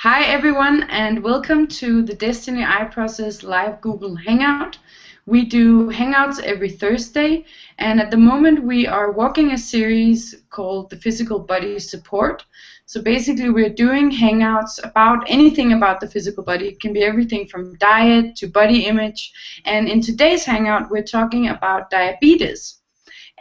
Hi everyone and welcome to the Desteni I Process live Google Hangout. We do Hangouts every Thursday, and at the moment we are walking a series called the Physical Body Support. So basically we're doing Hangouts about anything about the physical body. It can be everything from diet to body image, and in today's Hangout we're talking about diabetes.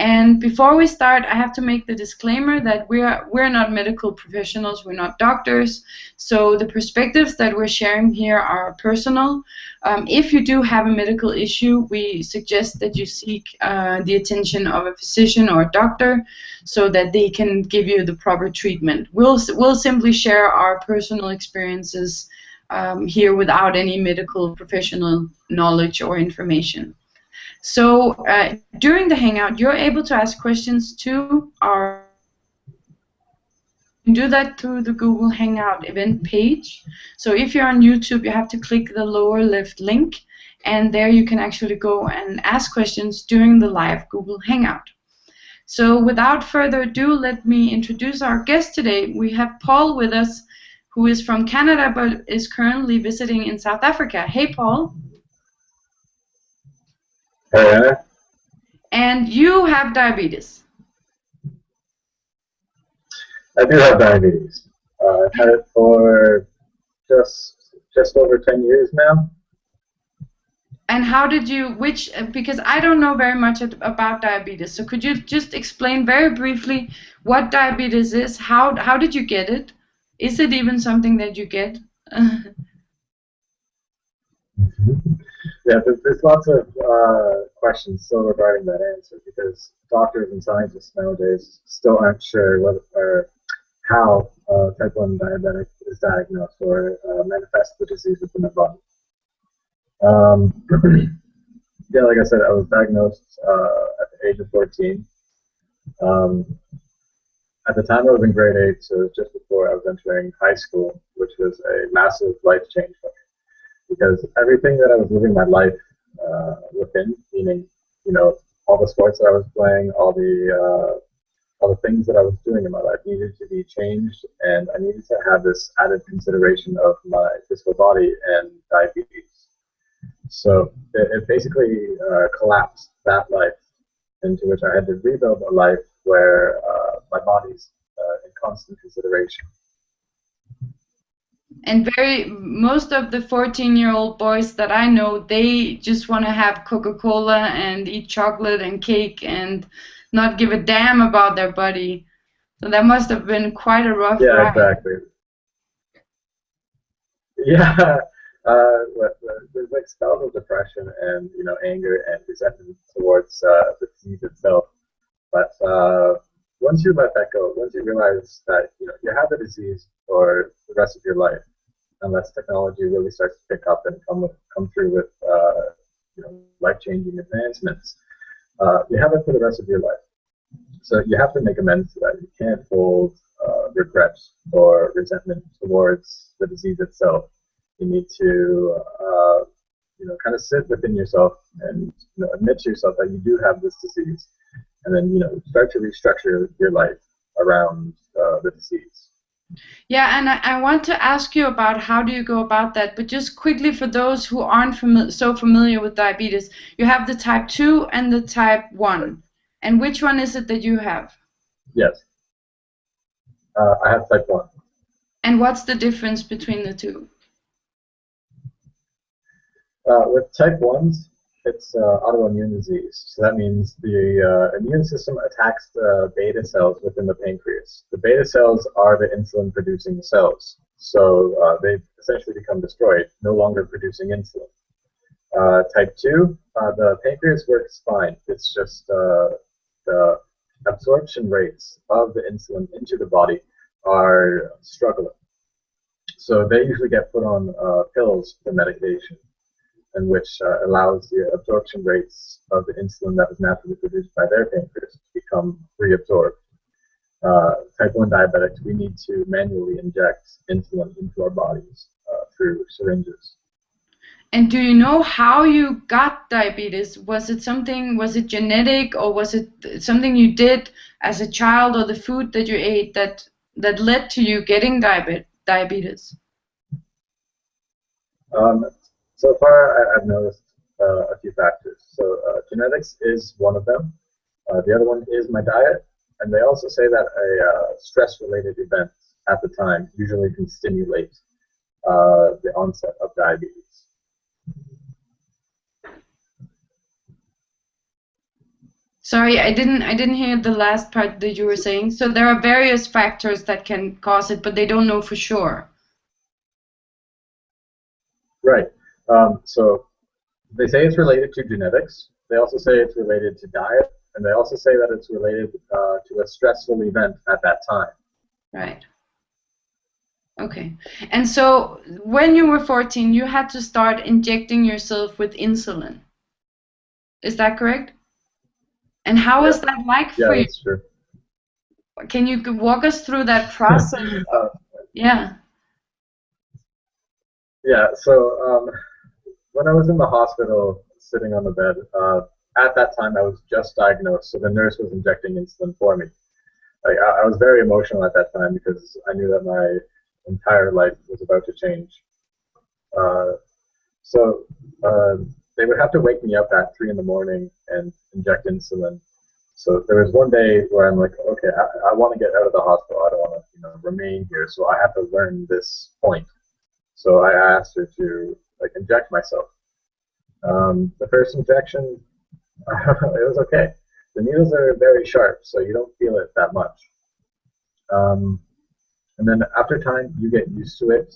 And before we start, I have to make the disclaimer that we're not medical professionals, we're not doctors, so the perspectives that we're sharing here are personal. If you do have a medical issue, we suggest that you seek the attention of a physician or a doctor so that they can give you the proper treatment. We'll simply share our personal experiences here without any medical professional knowledge or information. So during the Hangout, you're able to ask questions to our. You can do that through the Google Hangout event page. So if you're on YouTube, you have to click the lower left link, and there you can actually go and ask questions during the live Google Hangout. So without further ado, let me introduce our guest today. We have Paul with us, who is from Canada but is currently visiting in South Africa. Hey, Paul. Hey, Anna. And you have diabetes. I do have diabetes. I've had it for just over 10 years now. And how did you, because I don't know very much about diabetes, so could you just explain very briefly what diabetes is? How did you get it? Is it even something that you get? Yeah, there's lots of questions still regarding that answer because doctors and scientists nowadays still aren't sure how type 1 diabetic is diagnosed or manifests the disease within the body. Yeah, like I said, I was diagnosed at the age of 14. At the time I was in grade 8, so just before I was entering high school, which was a massive life change for me. Because everything that I was living my life within, meaning, all the sports that I was playing, all the things that I was doing in my life needed to be changed, and I needed to have this added consideration of my physical body and diabetes. So it basically collapsed that life into which I had to rebuild a life where my body's in constant consideration. And most of the 14-year-old boys that I know, they just want to have Coca-Cola and eat chocolate and cake and not give a damn about their body. So that must have been quite a rough ride. Yeah, exactly. Yeah, there's like spells of depression and anger and resentment towards the disease itself. But once you let that go, once you realize that you have the disease for the rest of your life, unless technology really starts to pick up and come through with life-changing advancements, you have it for the rest of your life. So you have to make amends to that. You can't hold regret or resentment towards the disease itself. You need to kind of sit within yourself and admit to yourself that you do have this disease, and then start to restructure your life around the disease. Yeah, and I want to ask you about how do you go about that, but just quickly for those who aren't so familiar with diabetes, you have the type 2 and the type 1. And which one is it that you have? Yes. I have type 1. And what's the difference between the two? With type 1s, it's autoimmune disease. So that means the immune system attacks the beta cells within the pancreas. The beta cells are the insulin-producing cells. So they essentially become destroyed, no longer producing insulin. Type 2, the pancreas works fine. It's just the absorption rates of the insulin into the body are struggling. So they usually get put on pills for medication, and which allows the absorption rates of the insulin that was naturally produced by their pancreas to become reabsorbed. Type 1 diabetics, we need to manually inject insulin into our bodies through syringes. And do you know how you got diabetes? Was it genetic, or was it something you did as a child, or the food that you ate that led to you getting diabetes? Um, so far, I've noticed a few factors. So genetics is one of them. The other one is my diet, and they also say that a stress-related event at the time usually can stimulate the onset of diabetes. Sorry, I didn't hear the last part that you were saying. So there are various factors that can cause it, but they don't know for sure. Right. So they say it's related to genetics. They also say it's related to diet, and they also say that it's related to a stressful event at that time. Right. Okay. And so when you were 14, you had to start injecting yourself with insulin. Is that correct? And how Yeah, was that like yeah, for you? that's true. Can you walk us through that process? uh, Yeah. yeah. So when I was in the hospital, sitting on the bed, at that time I was just diagnosed, so the nurse was injecting insulin for me. Like I was very emotional at that time because I knew that my entire life was about to change. Uh, so they would have to wake me up at 3 in the morning and inject insulin. So there was one day where I'm like, okay, I want to get out of the hospital. I don't want to, remain here. So I have to learn this point. So I asked her to like inject myself. The first injection, it was okay. The needles are very sharp, so you don't feel it that much. Um, and then after time, you get used to it.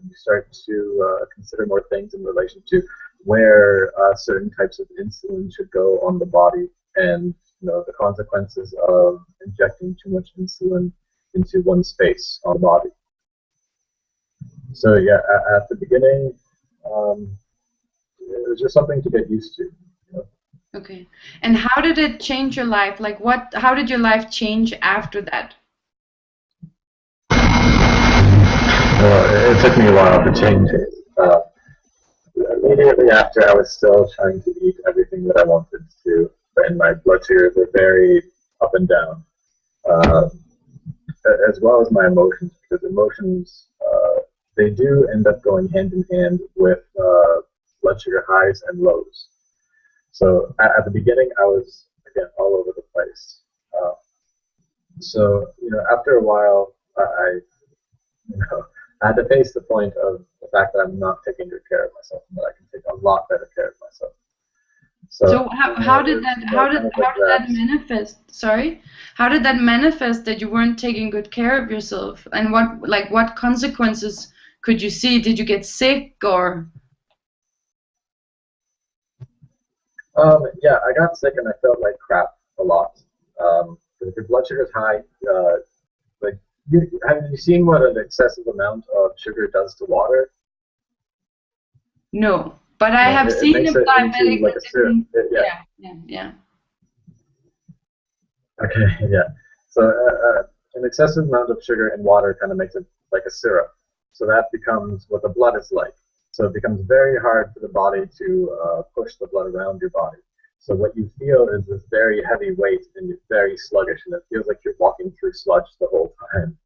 You start to consider more things in relation to where certain types of insulin should go on the body, and the consequences of injecting too much insulin into one space on the body. So yeah, at the beginning, um, it was just something to get used to. Okay. And how did it change your life? Like how did your life change after that? Well, it took me a while to change it. Immediately after, I was still trying to eat everything that I wanted to, and my blood sugars were very up and down, uh, as well as my emotions, because emotions, they do end up going hand in hand with blood sugar highs and lows. So at the beginning, I was, again, all over the place. Uh, so, after a while, you know, I had to face the point of the fact that I'm not taking good care of myself, and that I can take a lot better care of myself. So So how did that kind of like how did that that. manifest? Sorry, how did that manifest that you weren't taking good care of yourself? And what consequences could you see? Did you get sick or? Yeah, I got sick and I felt like crap a lot. If your blood sugar is high, like have you seen what an excessive amount of sugar does to water? No, but I have It seen a makes it into diabetic like that a syrup. didn't. Yeah. Yeah. Okay. Yeah. So an excessive amount of sugar in water kind of makes it like a syrup. So that becomes what the blood is like. So it becomes very hard for the body to push the blood around your body. So what you feel is this very heavy weight and you're very sluggish, and it feels like you're walking through sludge the whole time.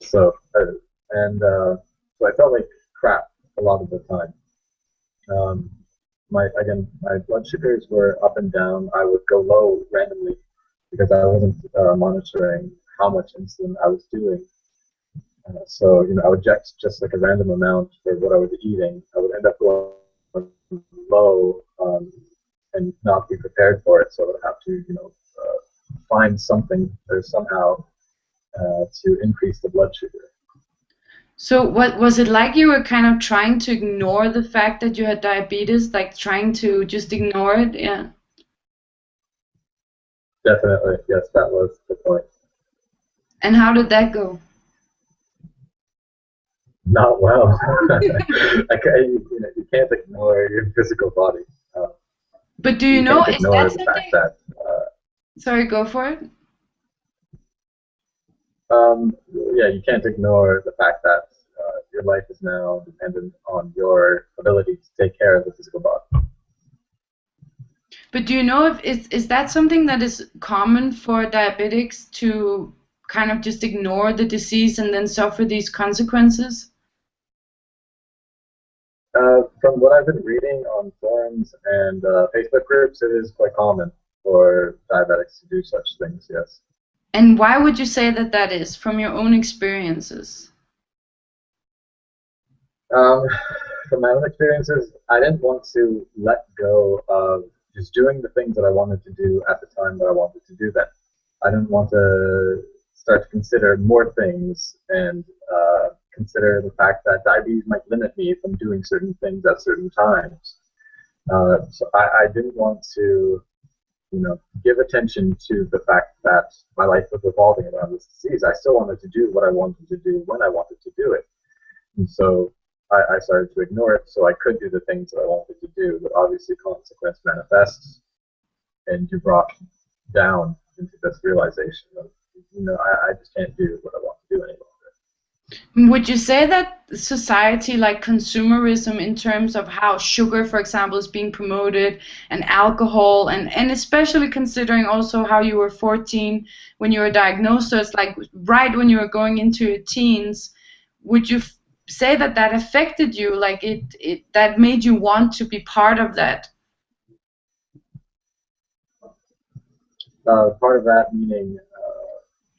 So so I felt like crap a lot of the time. Um, my blood sugars were up and down. I would go low randomly because I wasn't monitoring how much insulin I was doing. So I would just like a random amount for what I was eating. I would end up going low and not be prepared for it. So I would have to find something or somehow to increase the blood sugar. So what was it like you were kind of trying to ignore the fact that you had diabetes, like trying to just ignore it? Yeah. Definitely, yes, that was the point. And how did that go? Not well. You can't ignore your physical body. But do you You know, can't is ignore that the fact something? that Sorry, go for it. yeah, you can't ignore the fact that your life is now dependent on your ability to take care of the physical body. But do you know if is that something that is common for diabetics to kind of just ignore the disease and then suffer these consequences? From what I've been reading on forums and Facebook groups, it is quite common for diabetics to do such things, yes. And why would you say that that is from your own experiences? Um, from my own experiences, I didn't want to let go of just doing the things that I wanted to do at the time that I wanted to do them. I didn't want to start to consider more things and consider the fact that diabetes might limit me from doing certain things at certain times. So I didn't want to, give attention to the fact that my life was revolving around this disease. I still wanted to do what I wanted to do when I wanted to do it. And so I started to ignore it so I could do the things that I wanted to do, but obviously consequence manifests and you're brought down into this realization of, I just can't do what I want to do anymore. Would you say that society, like consumerism, in terms of how sugar, for example, is being promoted, and alcohol, and especially considering also how you were 14 when you were diagnosed, so it's like right when you were going into your teens, would you say that that affected you, like that made you want to be part of that? Part of that meaning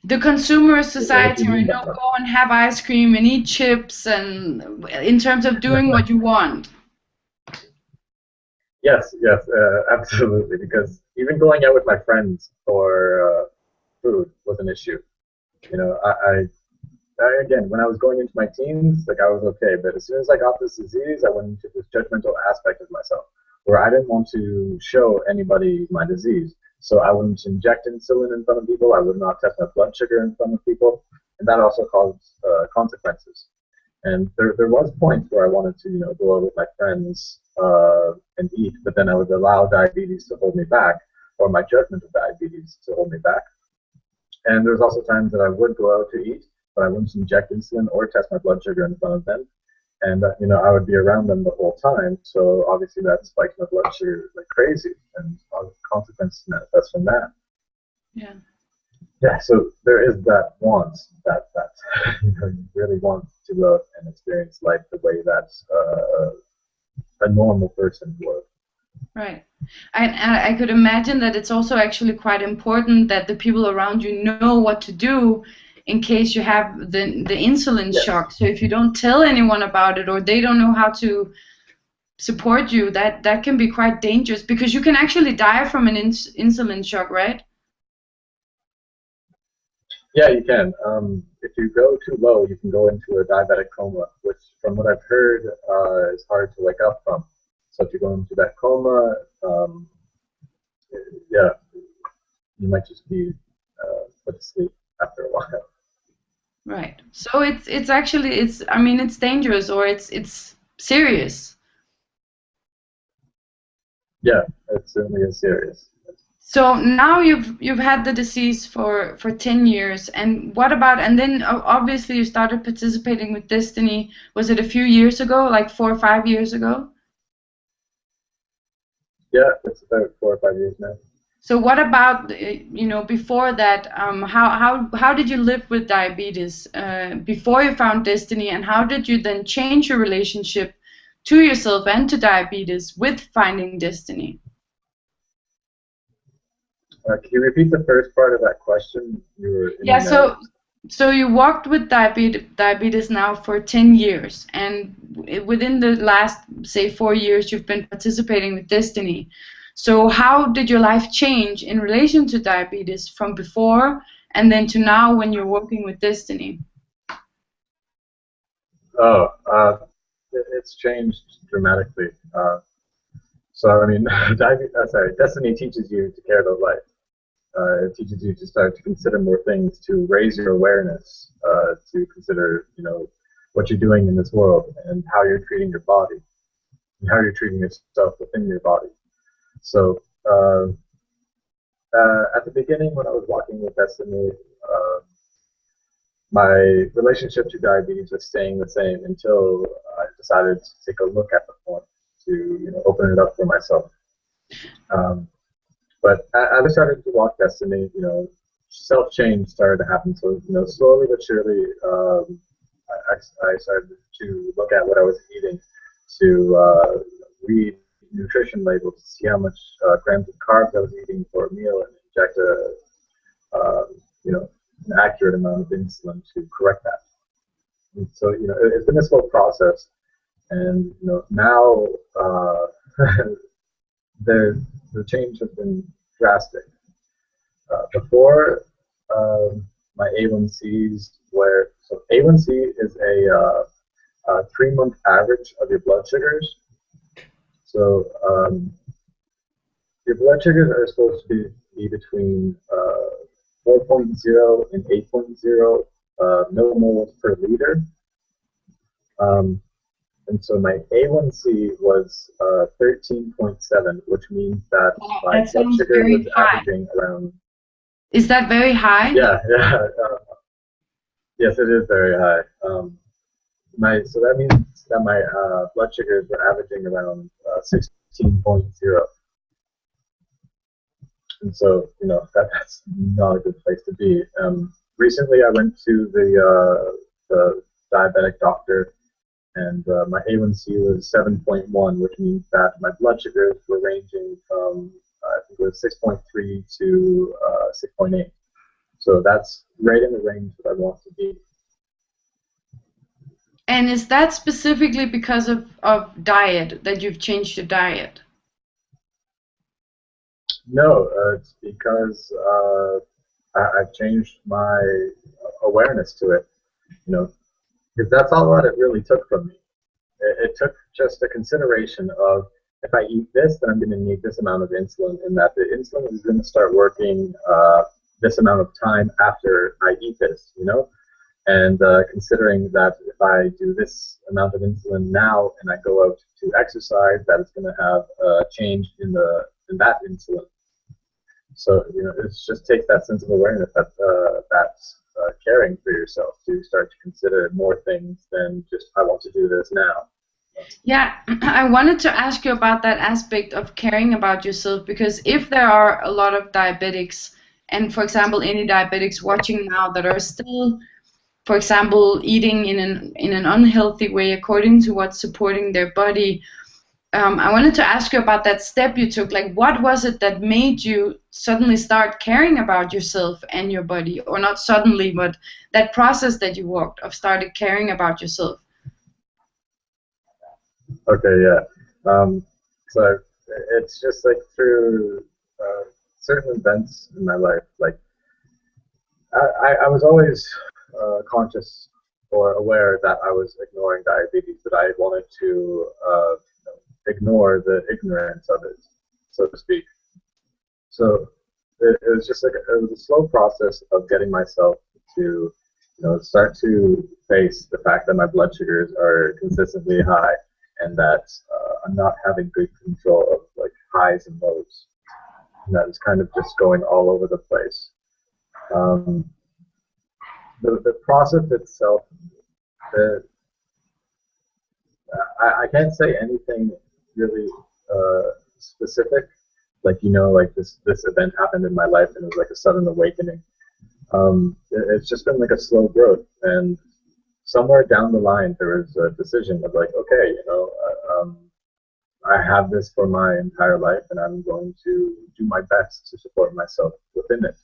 The consumerist society, where go and have ice cream and eat chips, and in terms of doing what you want. Yes, yes, absolutely. Because even going out with my friends for food was an issue. Again, when I was going into my teens, like I was okay, but as soon as I got this disease, I went into this judgmental aspect of myself, where I didn't want to show anybody my disease. So I wouldn't inject insulin in front of people. I would not test my blood sugar in front of people, and that also caused consequences. And there was points where I wanted to, go out with my friends and eat, but then I would allow diabetes to hold me back, or my judgment of diabetes to hold me back. And there's also times that I would go out to eat, but I wouldn't inject insulin or test my blood sugar in front of them. And I would be around them the whole time. So obviously that spikes my blood sugar like crazy, and consequences manifest from that. Yeah. Yeah. So there is that want that you really want to go out and experience life the way that a normal person would. Right. And I could imagine that it's also actually quite important that the people around you know what to do in case you have the insulin shock. So if you don't tell anyone about it, or they don't know how to support you, that can be quite dangerous, because you can actually die from an insulin shock, right? Yeah, you can. If you go too low, you can go into a diabetic coma, which, from what I've heard, is hard to wake up from. So if you go into that coma, yeah, you might just be put to sleep after a while. Right. So it's actually I mean, it's dangerous, or it's serious. Yeah, it certainly is serious. So now you've had the disease for 10 years, and what about, and then obviously you started participating with Desteni. Was it a few years ago, like 4 or 5 years ago? Yeah, it's about 4 or 5 years now. So what about before that? How did you live with diabetes before you found Desteni, and how did you then change your relationship to yourself and to diabetes with finding Desteni? Can you repeat the first part of that question? You were in Yeah, so you walked with diabetes now for 10 years, and within the last, say, 4 years, you've been participating with Desteni. So how did your life change in relation to diabetes from before and then to now when you're working with Desteni? Oh, it's changed dramatically. So I mean, Desteni teaches you to care about life. It teaches you to start to consider more things, to raise your awareness, to consider, what you're doing in this world and how you're treating your body and how you're treating yourself within your body. So at the beginning, when I was walking with Desteni, my relationship to diabetes was staying the same until I decided to take a look at the form, to open it up for myself. But as I started to walk Desteni, self-change started to happen. So, slowly but surely, I started to look at what I was eating, to read nutrition labels to see how much grams of carbs I was eating for a meal and inject an accurate amount of insulin to correct that. And so it's been a slow process, and now the change has been drastic. Before, my A1Cs were, so A1C is a 3-month average of your blood sugars. So your blood sugars are supposed to be between 4.0 and 8.0 millimoles per liter. And so my A1C was 13.7, which means that my blood sugar was averaging around. Is that very high? Yeah. Yes, it is very high. So that means that my blood sugars were averaging around 16.0. And so, that's not a good place to be. Recently, I went to the diabetic doctor, and my A1C was 7.1, which means that my blood sugars were ranging from, I think it was 6.3 to 6.8. So that's right in the range that I want to be. And is that specifically because of diet, that you've changed your diet? No, it's because I've changed my awareness to it, because that's all that it really took from me. It took just a consideration of, if I eat this, then I'm going to need this amount of insulin, and that the insulin is going to start working this amount of time after I eat this, and considering that if I do this amount of insulin now and I go out to exercise, that it's going to have a change in that insulin. So it just takes that sense of awareness that that's caring for yourself, to start to consider more things than just, I want to do this now. Yeah, I wanted to ask you about that aspect of caring about yourself, because if there are a lot of diabetics, and for example any diabetics watching now that are still, for example, eating in an unhealthy way according to what's supporting their body, I wanted to ask you about that step you took. Like, what was it that made you suddenly start caring about yourself and your body? Or not suddenly, but that process that you walked of started caring about yourself. Okay, yeah. So it's just like through certain events in my life. Like, I was always conscious or aware that I was ignoring diabetes, but I wanted to ignore the ignorance of it, so to speak. So it was just like it was a slow process of getting myself to start to face the fact that my blood sugars are consistently high, and that I'm not having good control of like highs and lows, and that is kind of just going all over the place. The process itself, I can't say anything really specific, like like this event happened in my life and it was like a sudden awakening. It's just been like a slow growth, and somewhere down the line there was a decision of like, okay, I have this for my entire life, and I'm going to do my best to support myself within it.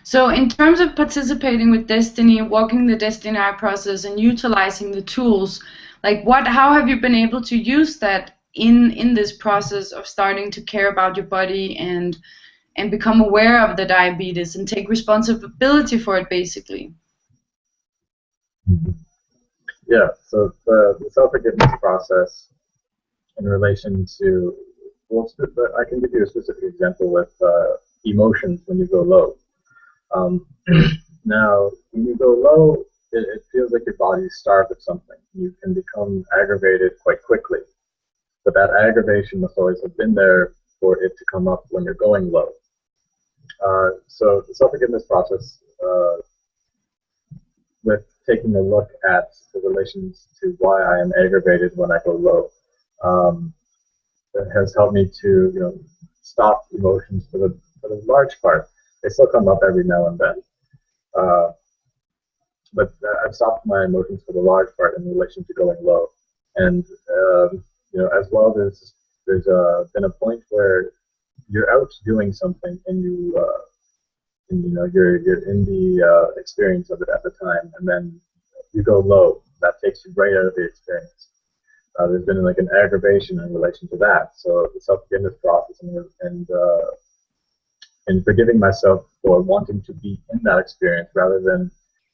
So in terms of participating with Desteni, walking the Desteni I process and utilizing the tools, like how have you been able to use that in this process of starting to care about your body and become aware of the diabetes and take responsibility for it, basically? Yeah, so the self-forgiveness process in relation to, well, I can give you a specific example with emotions when you go low. Now, when you go low, it feels like your body's starved of something. You can become aggravated quite quickly, but that aggravation must always have been there for it to come up when you're going low. So the self-forgiveness process, with taking a look at the relations to why I am aggravated when I go low, it has helped me to stop emotions for the large part. They still come up every now and then, but I've stopped my emotions for the large part in relation to going low. And as well, there's been a point where you're out doing something, and you're in the experience of it at the time, and then you go low. That takes you right out of the experience. There's been like an aggravation in relation to that. So the self-forgiveness process and forgiving myself for wanting to be in that experience rather than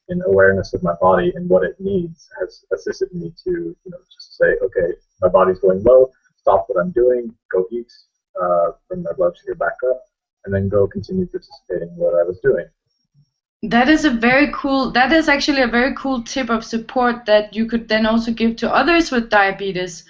in awareness of my body and what it needs has assisted me to just say, okay, my body's going low, stop what I'm doing, go eat, bring my blood sugar back up, and then go continue participating in what I was doing. That is actually a very cool tip of support that you could then also give to others with diabetes.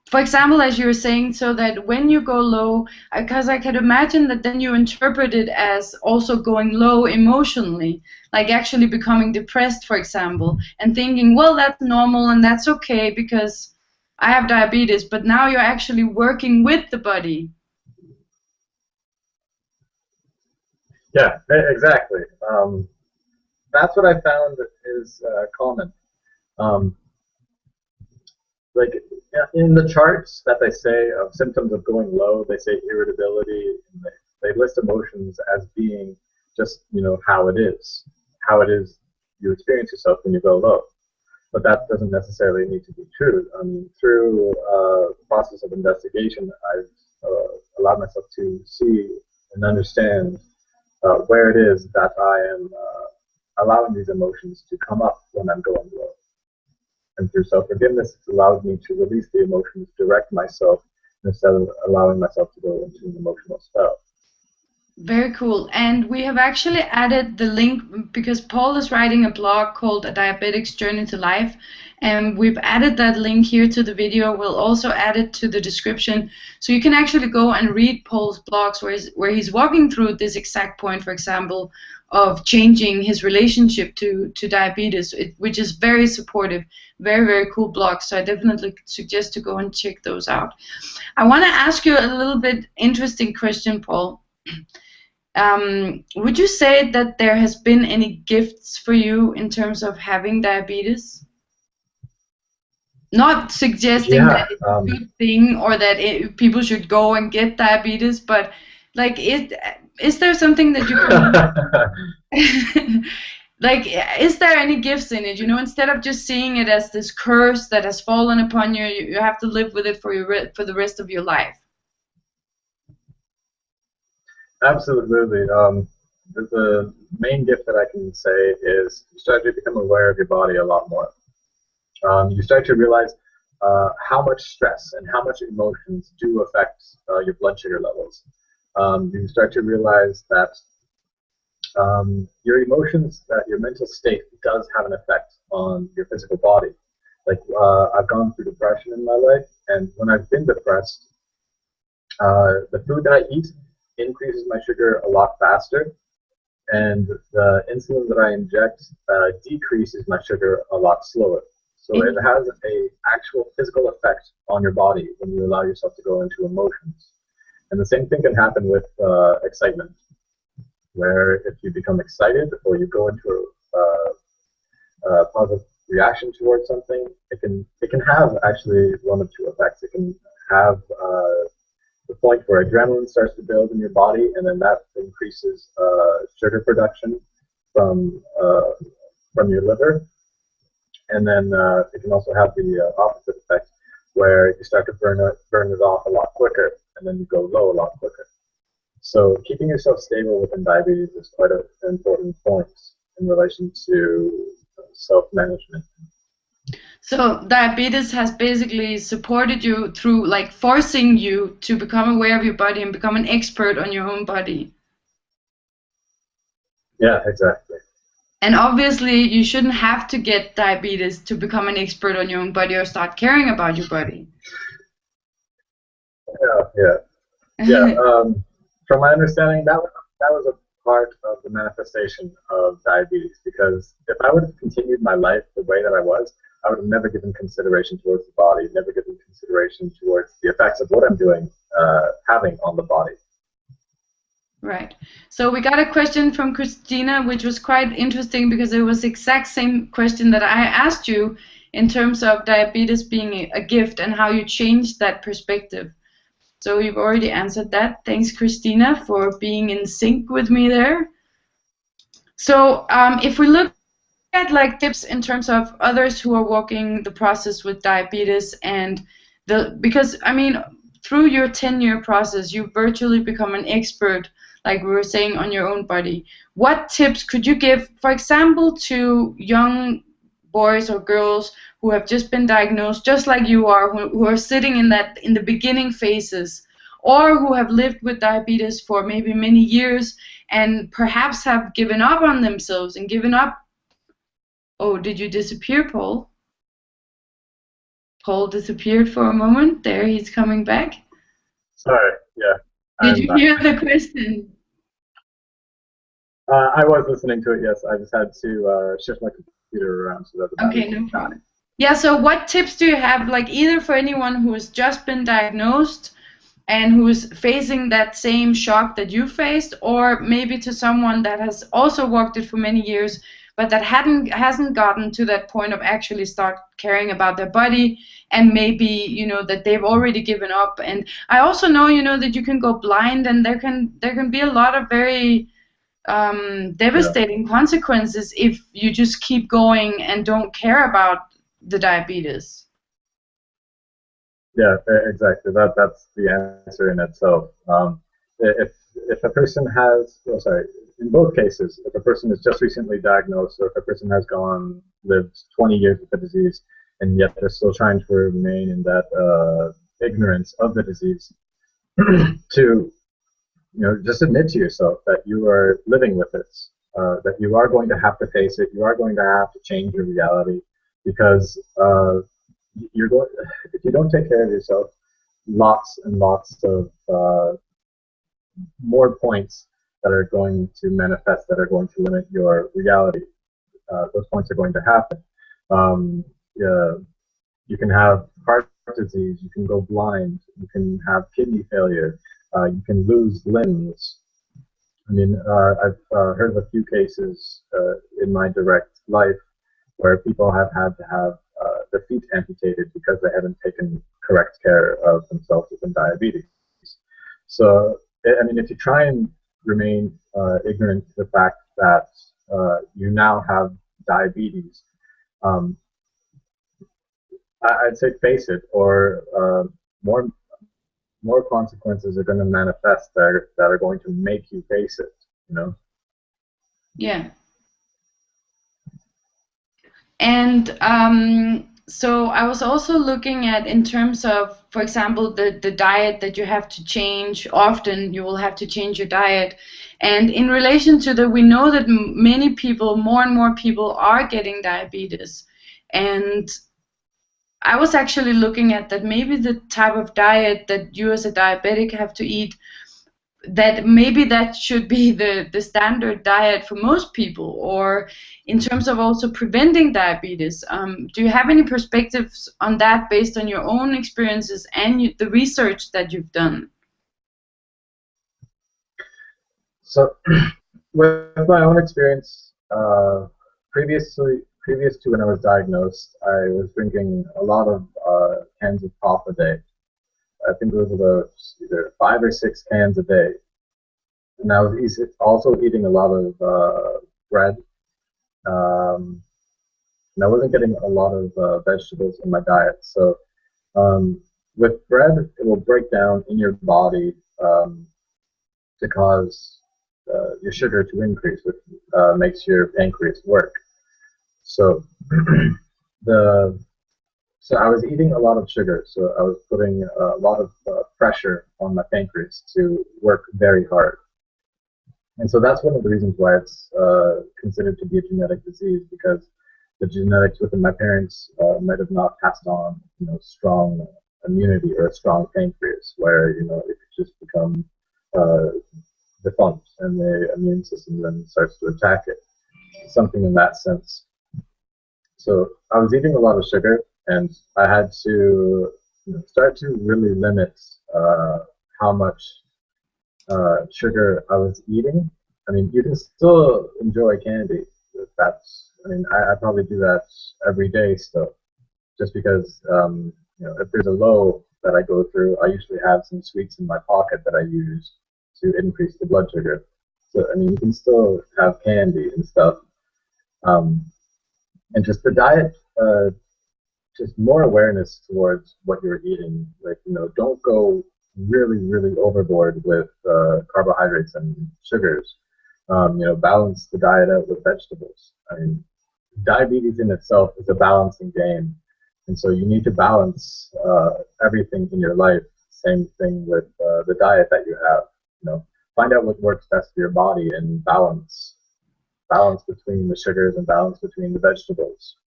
For example, as you were saying, so that when you go low, because I can imagine that then you interpret it as also going low emotionally, like actually becoming depressed, for example, and thinking, well, that's normal and that's okay because I have diabetes, but now you're actually working with the body. Yeah, exactly. That's what I found is common. Like in the charts that they say of symptoms of going low, they say irritability. And they list emotions as being just how it is you experience yourself when you go low. But that doesn't necessarily need to be true. I mean, through the process of investigation, I've allowed myself to see and understand where it is that I am allowing these emotions to come up when I'm going low. And through self-forgiveness, it's allowed me to release the emotions, direct myself, instead of allowing myself to go into an emotional spell. Very cool. And we have actually added the link because Paul is writing a blog called A Diabetic's Journey to Life. And we've added that link here to the video. We'll also add it to the description. So you can actually go and read Paul's blogs where he's walking through this exact point, for example, of changing his relationship to diabetes, which is very supportive, very, very cool blog. So I definitely suggest to go and check those out. I want to ask you a little bit interesting question, Paul. Would you say that there has been any gifts for you in terms of having diabetes? Not suggesting that it's a good thing or that people should go and get diabetes, but like, is there something that you can like, is there any gifts in it? Instead of just seeing it as this curse that has fallen upon you, you have to live with it for the rest of your life. Absolutely. The main gift that I can say is you start to become aware of your body a lot more. You start to realize how much stress and how much emotions do affect your blood sugar levels. You start to realize that your emotions, that your mental state does have an effect on your physical body. Like I've gone through depression in my life, and when I've been depressed, the food that I eat increases my sugar a lot faster, and the insulin that I inject decreases my sugar a lot slower. So it has an actual physical effect on your body when you allow yourself to go into emotions. And the same thing can happen with excitement, where if you become excited or you go into a positive reaction towards something, it can have actually one of two effects. It can have the point where adrenaline starts to build in your body, and then that increases sugar production from your liver. And then it can also have the opposite effect, where you start to burn it off a lot quicker, and then you go low a lot quicker. So keeping yourself stable within diabetes is quite an important point in relation to self-management. So diabetes has basically supported you through like forcing you to become aware of your body and become an expert on your own body. Yeah, exactly. And obviously you shouldn't have to get diabetes to become an expert on your own body or start caring about your body. Yeah. From my understanding, that was a part of the manifestation of diabetes, because if I would have continued my life the way that I was, I would have never given consideration towards the body, never given consideration towards the effects of what I'm doing having on the body. Right. So we got a question from Christina, which was quite interesting because it was the exact same question that I asked you in terms of diabetes being a gift and how you changed that perspective. So you've already answered that. Thanks, Christina, for being in sync with me there. So if we look at like tips in terms of others who are walking the process with diabetes, and because I mean, through your 10-year process, you virtually become an expert, like we were saying, on your own body. What tips could you give, for example, to young boys or girls who have just been diagnosed, just like you are, who are sitting in the beginning phases, or who have lived with diabetes for maybe many years and perhaps have given up on themselves and given up? Oh, did you disappear, Paul? Paul disappeared for a moment. There, he's coming back. Sorry, yeah. Did you hear the question? I was listening to it, yes. I just had to shift my computer around so that the Okay, no problem. Yeah, so what tips do you have, like either for anyone who has just been diagnosed and who is facing that same shock that you faced, or maybe to someone that has also walked it for many years, but that hasn't gotten to that point of actually start caring about their body, and maybe, you know, that they've already given up. And I also know, you know, that you can go blind, and there can be a lot of very devastating consequences if you just keep going and don't care about the diabetes. Yeah, exactly. That's the answer in itself. If a person has, oh, sorry, in both cases, if a person is just recently diagnosed, or if a person has lived 20 years with the disease, and yet they're still trying to remain in that ignorance of the disease, to just admit to yourself that you are living with it, that you are going to have to face it, you are going to have to change your reality, because if you don't take care of yourself, lots and lots of more points that are going to manifest, that are going to limit your reality. Those points are going to happen. You can have heart disease, you can go blind, you can have kidney failure, you can lose limbs. I mean, I've heard of a few cases in my direct life where people have had to have their feet amputated because they haven't taken correct care of themselves within diabetes. So, I mean, if you try and remain ignorant to the fact that you now have diabetes, I'd say face it, or more consequences are going to manifest that are going to make you face it, you know? Yeah. And so I was also looking at, in terms of, for example, the diet that you have to change. Often you will have to change your diet. And in relation to that, we know that many people, more and more people, are getting diabetes. And I was actually looking at that maybe the type of diet that you as a diabetic have to eat, that maybe that should be the standard diet for most people, or in terms of also preventing diabetes. Do you have any perspectives on that based on your own experiences and the research that you've done? So, with my own experience, previous to when I was diagnosed, I was drinking a lot of cans of pop a day. I think it was about either 5 or 6 cans a day. And I was also eating a lot of bread. And I wasn't getting a lot of vegetables in my diet. So with bread, it will break down in your body to cause your sugar to increase, which makes your pancreas work. So So I was eating a lot of sugar, so I was putting a lot of pressure on my pancreas to work very hard. And so that's one of the reasons why it's considered to be a genetic disease, because the genetics within my parents might have not passed on, strong immunity or a strong pancreas, where, it could just become defunct and the immune system then starts to attack it. Something in that sense. So I was eating a lot of sugar, and I had to start to really limit how much sugar I was eating. I mean, you can still enjoy candy. I probably do that every day still. just because if there's a low that I go through, I usually have some sweets in my pocket that I use to increase the blood sugar. So I mean, you can still have candy and stuff, and just the diet, just more awareness towards what you're eating. Like, don't go really, really overboard with carbohydrates and sugars. Balance the diet out with vegetables. I mean, diabetes in itself is a balancing game, and so you need to balance everything in your life. Same thing with the diet that you have. Find out what works best for your body and balance between the sugars and balance between the vegetables.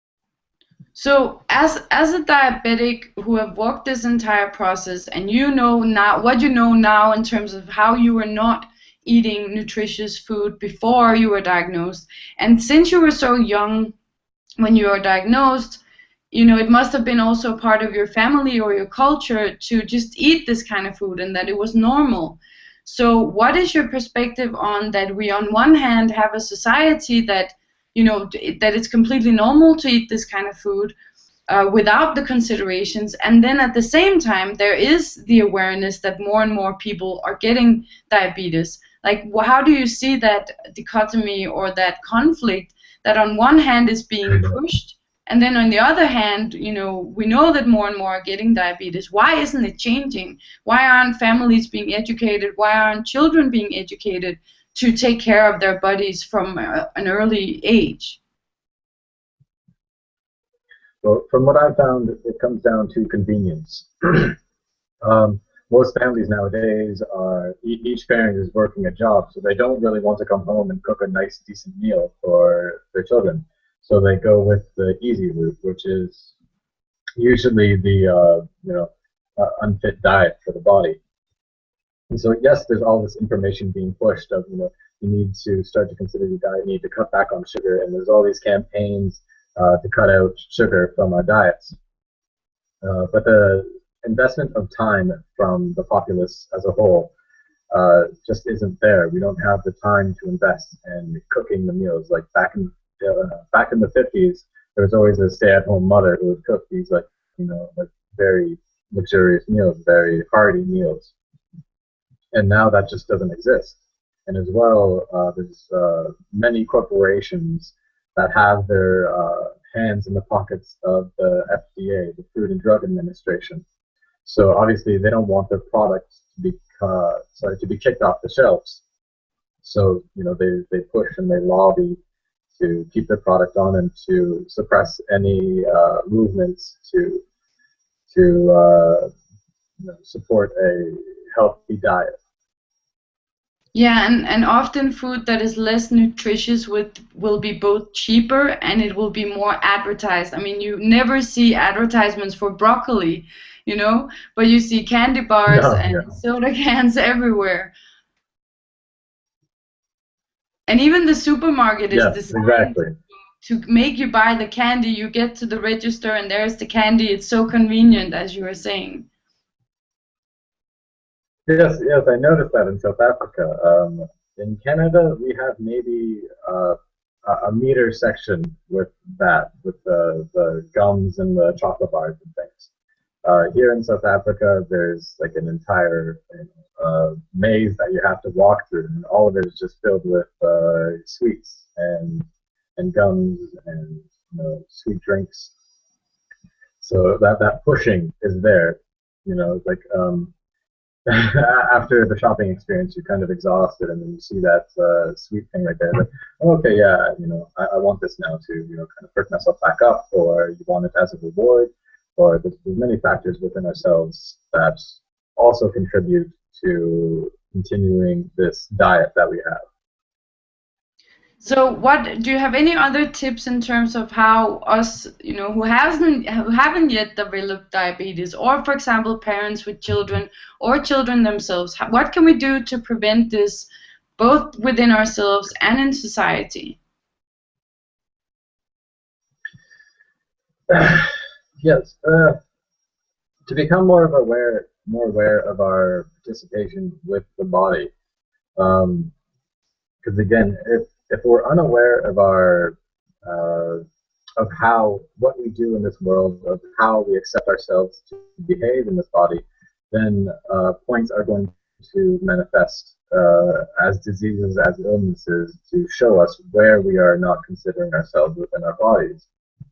So as a diabetic who have walked this entire process, and you know now what you know now in terms of how you were not eating nutritious food before you were diagnosed, and since you were so young when you were diagnosed, it must have been also part of your family or your culture to just eat this kind of food and that it was normal. So what is your perspective on that? We on one hand have a society that that it's completely normal to eat this kind of food without the considerations, and then at the same time there is the awareness that more and more people are getting diabetes. Like, how do you see that dichotomy or that conflict that on one hand is being pushed, and then on the other hand, we know that more and more are getting diabetes? Why isn't it changing? Why aren't families being educated? Why aren't children being educated to take care of their bodies from an early age? Well, from what I've found, it comes down to convenience. Most families nowadays each parent is working a job, so they don't really want to come home and cook a nice, decent meal for their children. So they go with the easy route, which is usually the unfit diet for the body. And so yes, there's all this information being pushed of you need to start to consider your diet, you need to cut back on sugar, and there's all these campaigns to cut out sugar from our diets. But the investment of time from the populace as a whole just isn't there. We don't have the time to invest in cooking the meals. Like back in the 50s, there was always a stay-at-home mother who would cook these like very luxurious meals, very hearty meals. And now that just doesn't exist. And as well, there's many corporations that have their hands in the pockets of the FDA, the Food and Drug Administration. So obviously, they don't want their products to be kicked off the shelves. So they push and they lobby to keep their product on and to suppress any movements to support a healthy diet. Yeah, and often food that is less nutritious will be both cheaper and it will be more advertised. I mean, you never see advertisements for broccoli, but you see candy bars and soda cans everywhere. And even the supermarket is designed to make you buy the candy. You get to the register and there's the candy. It's so convenient, as you were saying. Yes, I noticed that in South Africa. In Canada, we have maybe a meter section with the gums and the chocolate bars and things. Here in South Africa, there's like an entire maze that you have to walk through, and all of it is just filled with sweets and gums and sweet drinks. So that pushing is there. Like after the shopping experience, you're kind of exhausted, and then you see that sweet thing right there. Like, oh, okay, yeah, I want this now to kind of perk myself back up, or you want it as a reward, or there's many factors within ourselves that also contribute to continuing this diet that we have. So, do you have any other tips in terms of how us, who haven't yet developed diabetes, or for example, parents with children or children themselves, what can we do to prevent this, both within ourselves and in society? Yes, to become more aware of our participation with the body, because again, if we're unaware of our of how what we do in this world, of how we accept ourselves to behave in this body, then points are going to manifest as diseases, as illnesses, to show us where we are not considering ourselves within our bodies.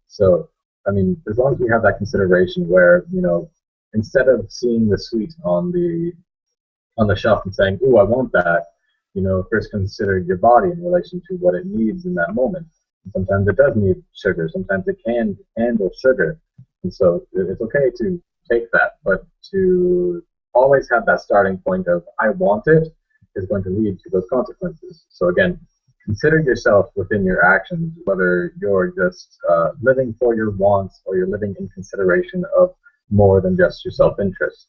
So, I mean, as long as we have that consideration where, you know, instead of seeing the sweet on the shelf and saying, "Ooh, I want that," you know, first consider your body in relation to what it needs in that moment. And sometimes it does need sugar. Sometimes it can handle sugar, and so it's okay to take that. But to always have that starting point of "I want it" is going to lead to those consequences. So again, consider yourself within your actions, whether you're just living for your wants or you're living in consideration of more than just your self-interest.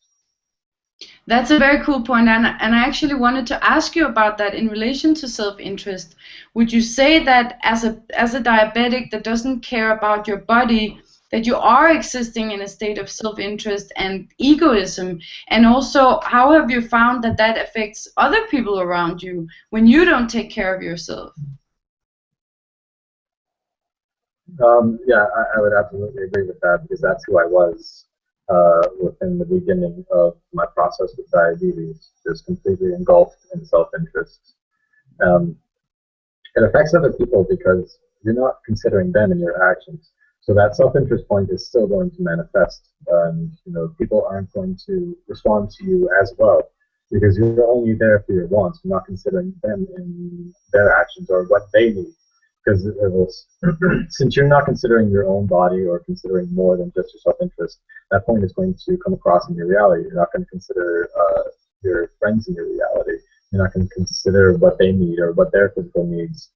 That's a very cool point, and I actually wanted to ask you about that in relation to self-interest. Would you say that as a diabetic that doesn't care about your body, that you are existing in a state of self-interest and egoism? And also, how have you found that that affects other people around you when you don't take care of yourself? Yeah, I would absolutely agree with that, because that's who I was within the beginning of my process with diabetes, just completely engulfed in self-interest. Um, it affects other people because you're not considering them in your actions. So that self-interest point is still going to manifest, and you know, people aren't going to respond to you as well because you're only there for your wants. You're not considering them in their actions or what they need. Because since you're not considering your own body or considering more than just your self-interest, that point is going to come across in your reality. You're not going to consider your friends in your reality. You're not going to consider what they need or what their physical needs.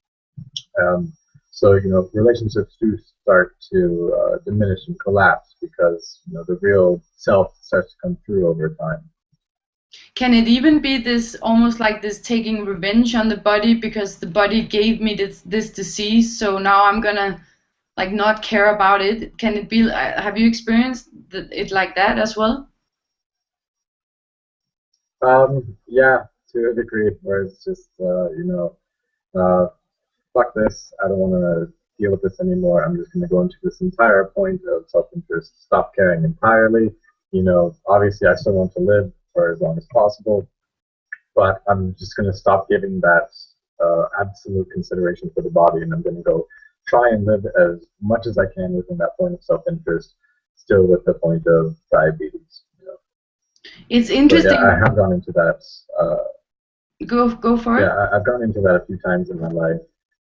So you know, relationships do start to diminish and collapse because you know the real self starts to come through over time. Can it even be this almost like this taking revenge on the body because the body gave me this disease, so now I'm gonna like not care about it? Can it be? Have you experienced it like that as well? Yeah, to a degree, where it's just you know, fuck this, I don't want to deal with this anymore. I'm just going to go into this entire point of self-interest, stop caring entirely. You know, obviously I still want to live for as long as possible, but I'm just going to stop giving that absolute consideration for the body, and I'm going to go try and live as much as I can within that point of self-interest, still with the point of diabetes. You know. It's So yeah, I interesting. have gone into that. Go for it. Yeah, I've gone into that a few times in my life,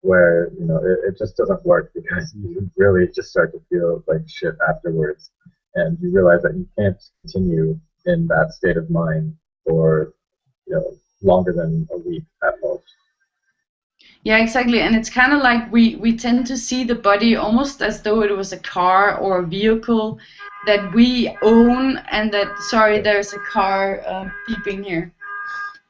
where you know it just doesn't work because you really just start to feel like shit afterwards, and you realize that you can't continue in that state of mind for you know longer than a week at most. Yeah, exactly. And it's kind of like we tend to see the body almost as though it was a car or a vehicle that we own, and that, sorry, there's a car beeping here.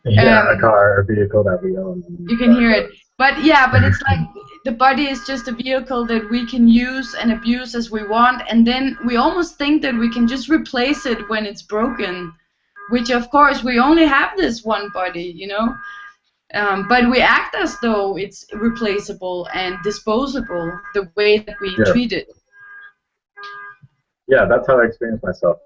Yeah, a Um, car or vehicle that we own. you can hear it. But yeah, but it's like the body is just a vehicle that we can use and abuse as we want, and then we almost think that we can just replace it when it's broken, which of course we only have this one body, you know. But we act as though it's replaceable and disposable the way that we Yeah, treat it. yeah, that's how I experienced myself.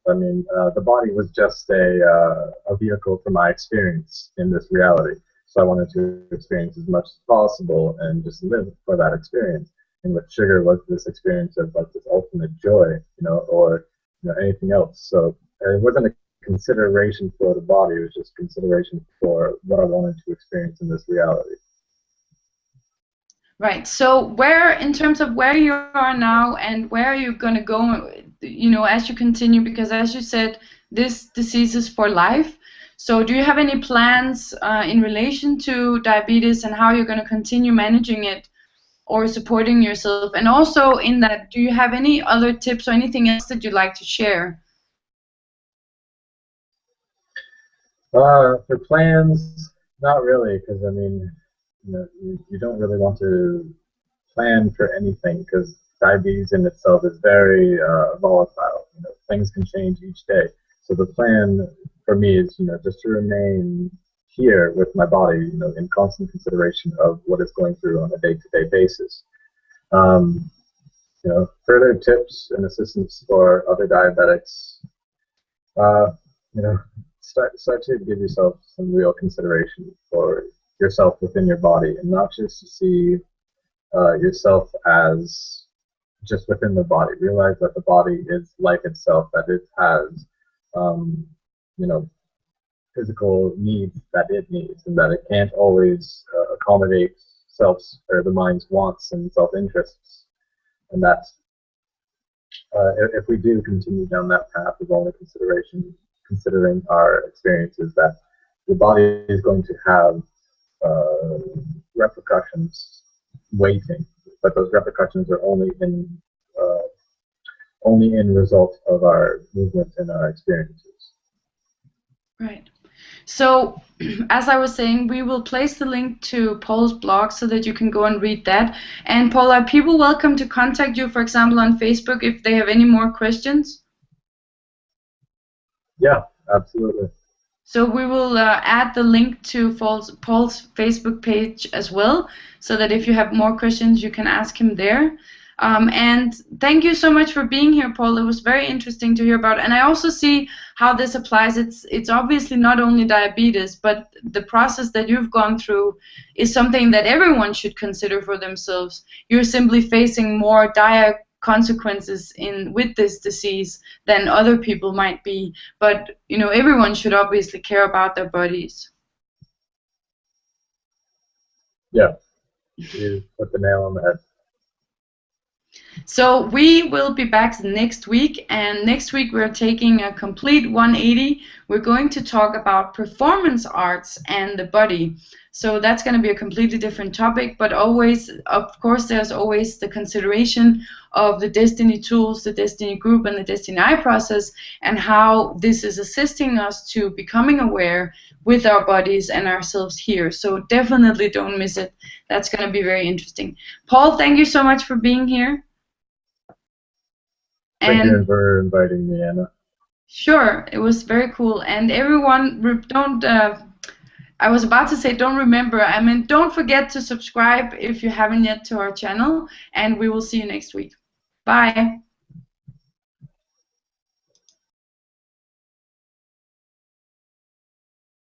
I mean, the body was just a vehicle for my experience in this reality. So I wanted to experience as much as possible and just live for that experience. And with sugar was this experience of like this ultimate joy, you know, or you know anything else. So it wasn't a consideration for the body; it was just consideration for what I wanted to experience in this reality. Right. So where, in terms of where you are now and where are you going to go, you know, as you continue, because as you said, this disease is for life. So do you have any plans in relation to diabetes and how you're going to continue managing it or supporting yourself? And also in that, do you have any other tips or anything else that you'd like to share? For plans, not really, because I mean, you know, you don't really want to plan for anything because diabetes in itself is very volatile. You know, things can change each day. So the plan for me is, you know, just to remain here with my body, you know, in constant consideration of what it's going through on a day-to-day basis. Um, Further tips and assistance for other diabetics. Start to give yourself some real consideration for yourself within your body, and not just to see yourself as just within the body. Realize that the body is life itself, that it has, you know, physical needs that it needs, and that it can't always accommodate self's or the mind's wants and self-interests, and that if we do continue down that path of only considering our experiences, that the body is going to have repercussions waiting, but those repercussions are only in result of our movement and our experiences. Right. So, as I was saying, we will place the link to Paul's blog so that you can go and read that. And Paul, are people welcome to contact you, for example, on Facebook if they have any more questions? Yeah, absolutely. So we will add the link to Paul's Facebook page as well, so that if you have more questions, you can ask him there. And thank you so much for being here, Paul. It was very interesting to hear about. And I also see how this applies. It's obviously not only diabetes, but the process that you've gone through is something that everyone should consider for themselves. You're simply facing more dire consequences with this disease than other people might be. But everyone should obviously care about their bodies. Yeah, you put the nail on the head. So we will be back next week, and next week we're taking a complete 180. We're going to talk about performance arts and the body. So that's going to be a completely different topic, but always, of course, there's always the consideration of the Desteni tools, the Desteni Group, and the Desteni I Process, and how this is assisting us to becoming aware with our bodies and ourselves here. So definitely don't miss it. That's going to be very interesting. Paul, thank you so much for being here. Thank you for inviting me, Anna. Sure, it was very cool. And everyone, I was about to say don't remember, I mean don't forget to subscribe if you haven't yet to our channel, and we will see you next week. Bye.